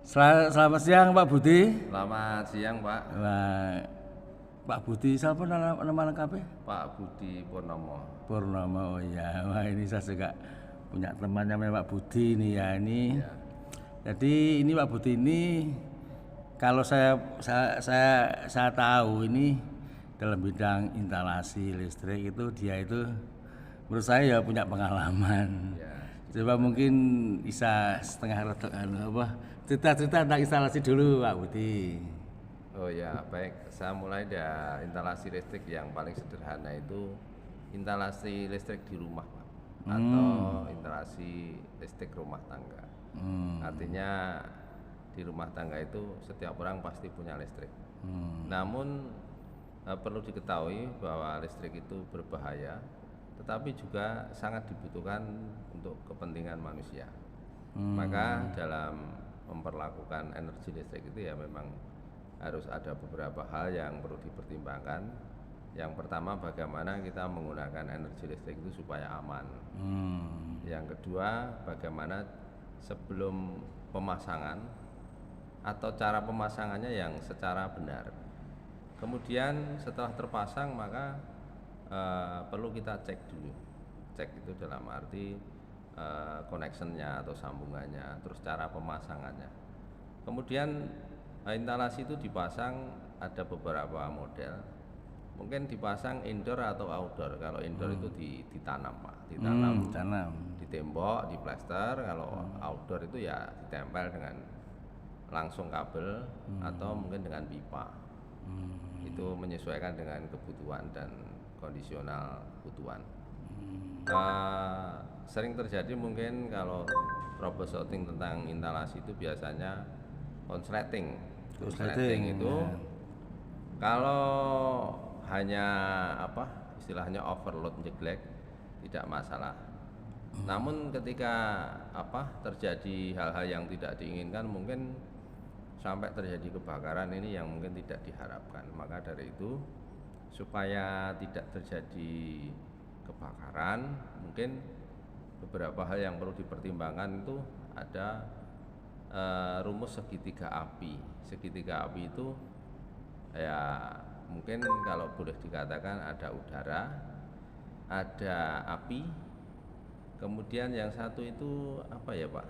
Selamat siang Pak Budi. Selamat siang Pak. Nah, Pak Budi siapa nama lengkapnya? Pak Budi Purnomo. Purnomo. Oh iya, wah ini saya juga punya teman namanya Pak Budi nih ya ini. Ya. Jadi ini Pak Budi ini kalau saya tahu ini dalam bidang instalasi listrik itu dia itu menurut saya ya punya pengalaman. Ya. Coba mungkin bisa setengah cerita-cerita tentang instalasi dulu Pak Budi. Oh ya, baik. Saya mulai dari instalasi listrik yang paling sederhana itu instalasi listrik di rumah, Pak. Atau instalasi listrik rumah tangga. Artinya di rumah tangga itu setiap orang pasti punya listrik. Namun perlu diketahui bahwa listrik itu berbahaya, tetapi juga sangat dibutuhkan untuk kepentingan manusia. Maka dalam memperlakukan energi listrik itu ya memang harus ada beberapa hal yang perlu dipertimbangkan. Yang pertama, bagaimana kita menggunakan energi listrik itu supaya aman. Yang kedua, bagaimana sebelum pemasangan atau cara pemasangannya yang secara benar. Kemudian setelah terpasang maka perlu kita cek dulu. Cek itu dalam arti connectionnya atau sambungannya, terus cara pemasangannya. Kemudian instalasi itu dipasang ada beberapa model. Mungkin dipasang indoor atau outdoor. Kalau indoor itu ditanam, Pak. Ditanam di tembok, di plester. Kalau outdoor itu ya ditempel dengan langsung kabel atau mungkin dengan pipa. Itu menyesuaikan dengan kebutuhan dan kondisional kebutuhan. Sering terjadi mungkin kalau troubleshooting tentang instalasi itu biasanya konsleting. Konsleting itu ya. Kalau hanya istilahnya overload jeglek tidak masalah. Namun ketika terjadi hal-hal yang tidak diinginkan, mungkin sampai terjadi kebakaran ini yang mungkin tidak diharapkan. Maka dari itu supaya tidak terjadi kebakaran, mungkin beberapa hal yang perlu dipertimbangkan itu ada rumus segitiga api. Segitiga api itu ya mungkin kalau boleh dikatakan ada udara, ada api, kemudian yang satu itu apa ya Pak?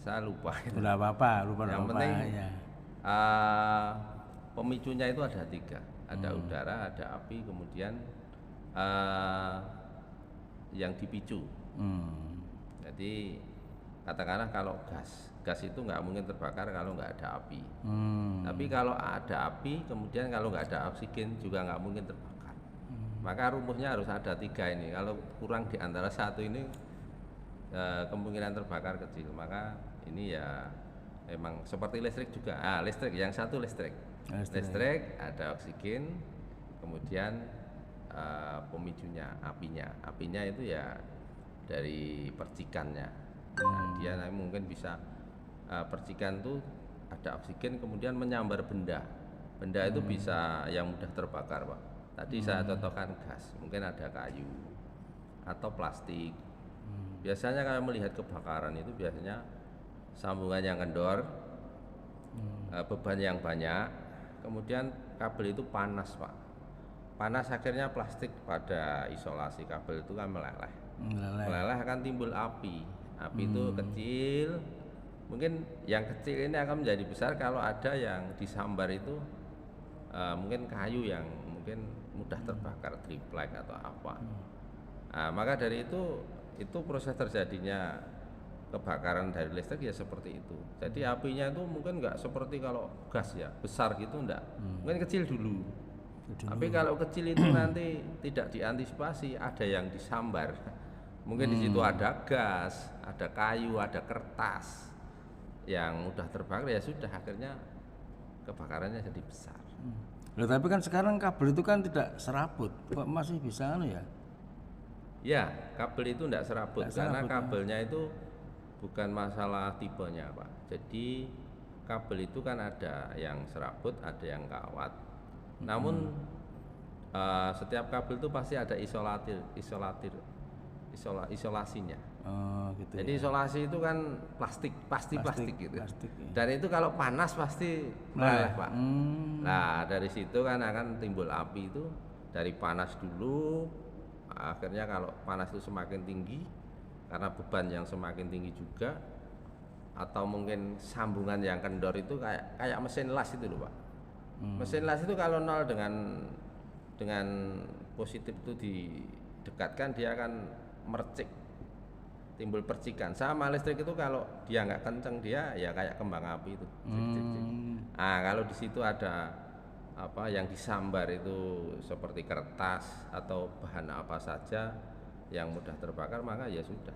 Saya lupa. Udah apa-apa, lupa. Yang penting ya. Pemicunya itu ada 3, ada udara, ada api, kemudian yang dipicu. Jadi katakanlah kalau gas itu nggak mungkin terbakar kalau nggak ada api. Tapi kalau ada api, kemudian kalau nggak ada oksigen juga nggak mungkin terbakar. Maka rumusnya harus ada 3 ini. Kalau kurang di antara satu ini kemungkinan terbakar kecil. Maka ini ya memang seperti listrik juga. Listrik yang satu listrik ada oksigen, kemudian pemicunya apinya itu ya dari percikannya. Dia mungkin bisa percikan tuh ada oksigen kemudian menyambar benda itu bisa yang mudah terbakar Pak. Tadi saya contohkan gas, mungkin ada kayu atau plastik. Biasanya kalau melihat kebakaran itu biasanya sambungan yang kendor, beban yang banyak, kemudian kabel itu panas Pak. Panas akhirnya plastik pada isolasi kabel itu kan meleleh akan timbul api itu kecil. Mungkin yang kecil ini akan menjadi besar kalau ada yang disambar itu mungkin kayu yang mungkin mudah terbakar, triplek atau apa. Maka dari itu proses terjadinya kebakaran dari listrik ya seperti itu. Jadi apinya itu mungkin nggak seperti kalau gas ya besar gitu enggak, mungkin kecil dulu. Tapi kalau kecil itu nanti tidak diantisipasi, ada yang disambar. Mungkin di situ ada gas, ada kayu, ada kertas yang mudah terbakar, ya sudah akhirnya kebakarannya jadi besar. Loh, tapi kan sekarang kabel itu kan tidak serabut, kok masih bisa ya? Ya, kabel itu tidak serabut karena kabelnya itu bukan masalah tipenya Pak. Jadi kabel itu kan ada yang serabut, ada yang kawat. Namun setiap kabel itu pasti ada isolasinya. Oh, gitu Jadi ya. isolasi itu kan plastik, pasti plastik gitu. Plastik ya. Dan itu kalau panas pasti meleleh, Pak. Nah, dari situ kan akan timbul api itu dari panas dulu. Akhirnya kalau panas itu semakin tinggi karena beban yang semakin tinggi juga, atau mungkin sambungan yang kendor itu kayak mesin las itu loh, Pak. Mesin las itu kalau nol dengan positif itu didekatkan, dia akan mercik, timbul percikan. Sama listrik itu kalau dia nggak kenceng, dia ya kayak kembang api itu. Nah, kalau di situ ada apa yang disambar itu seperti kertas atau bahan apa saja yang mudah terbakar, maka ya sudah.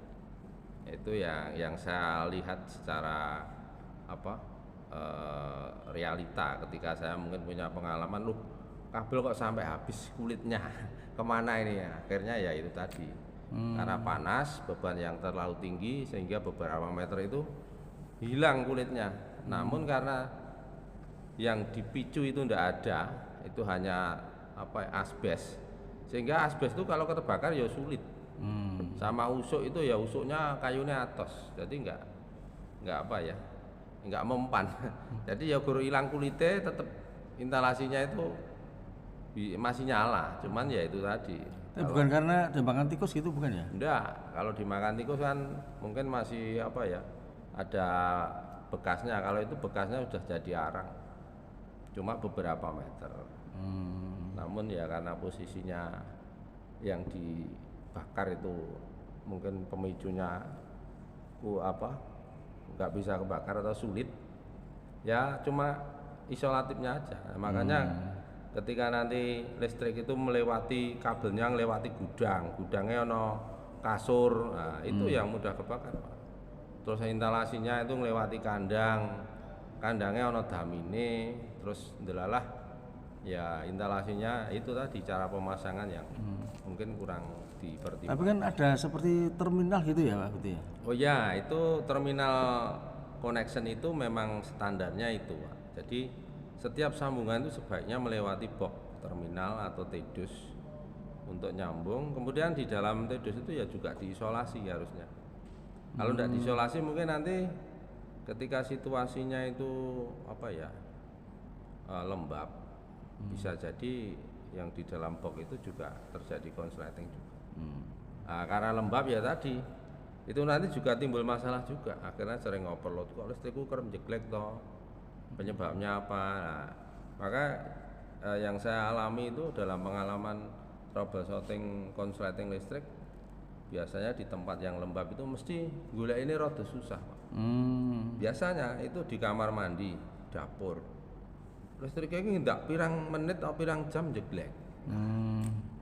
Itu yang saya lihat secara apa realita ketika saya mungkin punya pengalaman, loh kabel kok sampai habis kulitnya, kemana ini ya? Akhirnya ya itu tadi, karena panas, beban yang terlalu tinggi sehingga beberapa meter itu hilang kulitnya. Namun karena yang dipicu itu tidak ada, itu hanya asbes, sehingga asbes itu kalau terbakar ya sulit. Sama usuk itu ya usuknya kayunya atos, jadi nggak mempan. Jadi ya guru hilang kulitnya, tetap instalasinya itu masih nyala, cuman ya itu tadi. Tapi bukan karena tembakan tikus gitu, bukan ya? Enggak, kalau dimakan tikus kan mungkin masih ada bekasnya. Kalau itu bekasnya sudah jadi arang, cuma beberapa meter. Namun ya karena posisinya yang dibakar itu mungkin pemicunya nggak bisa kebakar atau sulit, ya cuma isolatifnya aja. Makanya ketika nanti listrik itu melewati kabelnya, melewati gudangnya ono kasur, nah itu yang mudah kebakar, Pak. Terus instalasinya itu melewati kandangnya ono damine, terus ndelalah ya instalasinya itu tadi cara pemasangan yang mungkin kurang dipertimbangkan. Tapi kan ada seperti terminal gitu ya, Pak, gitu ya? Oh ya, itu terminal connection itu memang standarnya itu, Pak. Jadi setiap sambungan itu sebaiknya melewati box terminal atau TEDUS untuk nyambung. Kemudian di dalam TEDUS itu ya juga diisolasi harusnya. Kalau tidak diisolasi mungkin nanti ketika situasinya itu lembab, bisa jadi yang di dalam box itu juga terjadi konsleting juga. Nah, karena lembab ya tadi itu nanti juga timbul masalah juga, akhirnya sering overload, kok listrikku kerem jeglek toh, penyebabnya apa. Nah, maka yang saya alami itu dalam pengalaman troubleshooting konsleting listrik, biasanya di tempat yang lembab itu mesti gula ini rada susah, Pak. Biasanya itu di kamar mandi, dapur, listriknya ini ndak pirang menit atau pirang jam jeglek.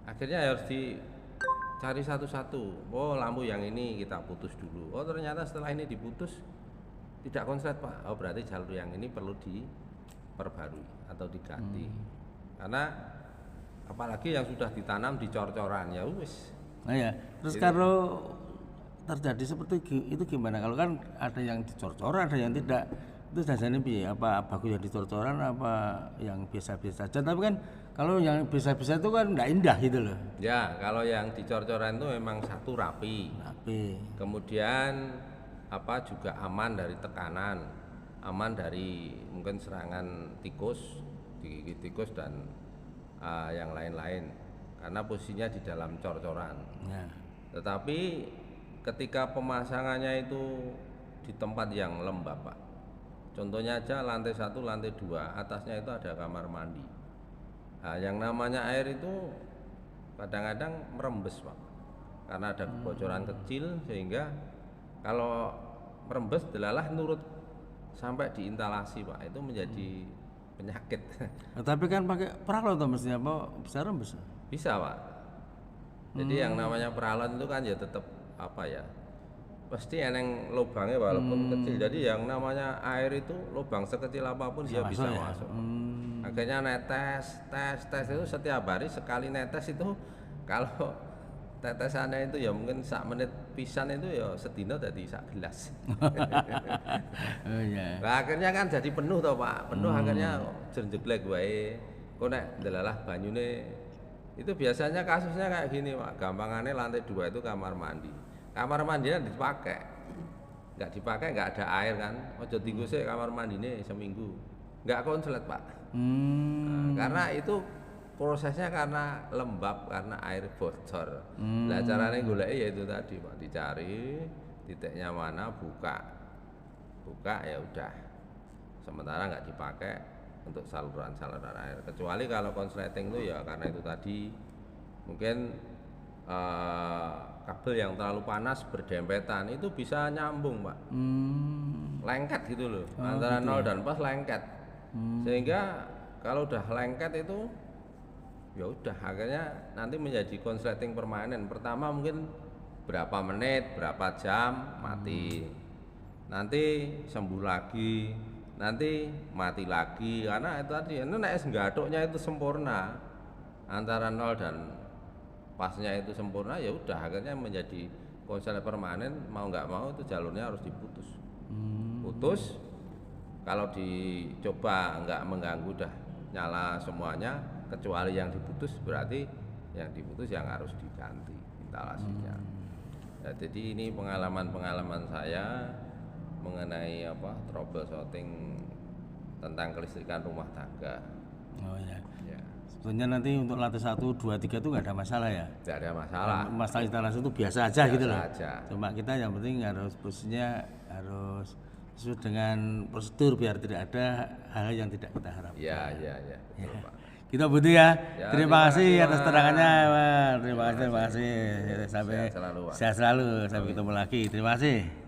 Akhirnya harus dicari satu-satu. Oh, lampu yang ini kita putus dulu. Oh, ternyata setelah ini diputus tidak konslet, Pak. Oh, berarti jalur yang ini perlu diperbarui atau diganti. Karena apalagi yang sudah ditanam di cor-coran, ya wis. Nah ya, terus kalau terjadi seperti itu gimana? Kalau kan ada yang dicor-coran, ada yang tidak. Itu dasarnya piye? Apa bagus yang dicor-coran, apa yang biasa-biasa saja? Tapi kan kalau yang biasa-biasa itu kan enggak indah gitu loh. Ya, kalau yang dicor-coran itu memang satu rapi. Kemudian juga aman dari tekanan, aman dari mungkin serangan tikus, digigit tikus dan yang lain-lain, karena posisinya di dalam cor-coran. Tetapi ketika pemasangannya itu di tempat yang lembab, Pak. Contohnya aja lantai 1, lantai 2, atasnya itu ada kamar mandi. Nah, yang namanya air itu kadang-kadang merembes, Pak, karena ada kebocoran kecil, sehingga kalau merembes delalah nurut sampai di instalasi, Pak, itu menjadi penyakit. Nah, tapi kan pakai peralon atau mestinya apa bisa rembes? Bisa, Pak. Jadi yang namanya peralon itu kan ya tetap pasti eneng lubangnya walaupun kecil. Jadi yang namanya air itu lubang sekecil apapun dia bisa masuk. Akhirnya netes itu setiap hari sekali netes itu, kalau tetesannya itu ya mungkin sak menit pisan itu ya sedina jadi sak gelas. Oh iya. Nah, akhirnya kan jadi penuh toh, Pak. Penuh akhirnya jeglek wae. Kok nek delalah banyune itu biasanya kasusnya kayak gini, Pak. Gampangannya lantai 2 itu kamar mandi. kamar mandinya dipakai. Nggak dipakai nggak ada air kan. Ojo tinggu sih kamar mandinya seminggu. Nggak konslet Pak. Nah, karena itu prosesnya karena lembab, karena air bocor. Nah caranya golek ya itu tadi Pak, dicari titiknya mana, buka ya udah. Sementara nggak dipakai untuk saluran-saluran air. Kecuali kalau konsleting itu ya karena itu tadi mungkin kabel yang terlalu panas berdempetan itu bisa nyambung Pak. Lengket gitu loh, antara gitu 0 dan pas lengket. Sehingga kalau udah lengket itu ya udah akhirnya nanti menjadi konsleting permanen. Pertama mungkin berapa menit, berapa jam mati. Nanti sembuh lagi, nanti mati lagi karena itu tadi ini nek nggathuknya itu sempurna. Antara 0 dan pasnya itu sempurna ya udah akhirnya menjadi konslet permanen, mau nggak mau itu jalurnya harus diputus. Putus kalau dicoba nggak mengganggu udah nyala semuanya, kecuali yang diputus berarti yang diputus yang harus diganti instalasinya. Ya, jadi ini pengalaman saya mengenai troubleshooting tentang kelistrikan rumah tangga. Oh ya. Ya. Sebetulnya nanti untuk lantai 1, 2, 3 itu nggak ada masalah ya. Tidak ada masalah. Masalah instalasi itu biasa aja gitu loh. Aja. Cuma kita yang penting harus posisinya harus sesuai dengan prosedur biar tidak ada hal yang tidak kita harapkan. Ya. Betul, Pak. Kita butuh ya. Ya, terima kasih atas Pak. terangannya, Pak. Terima kasih. Sampai Sehat selalu, Pak. sehat selalu. Sampai ketemu lagi. Terima kasih.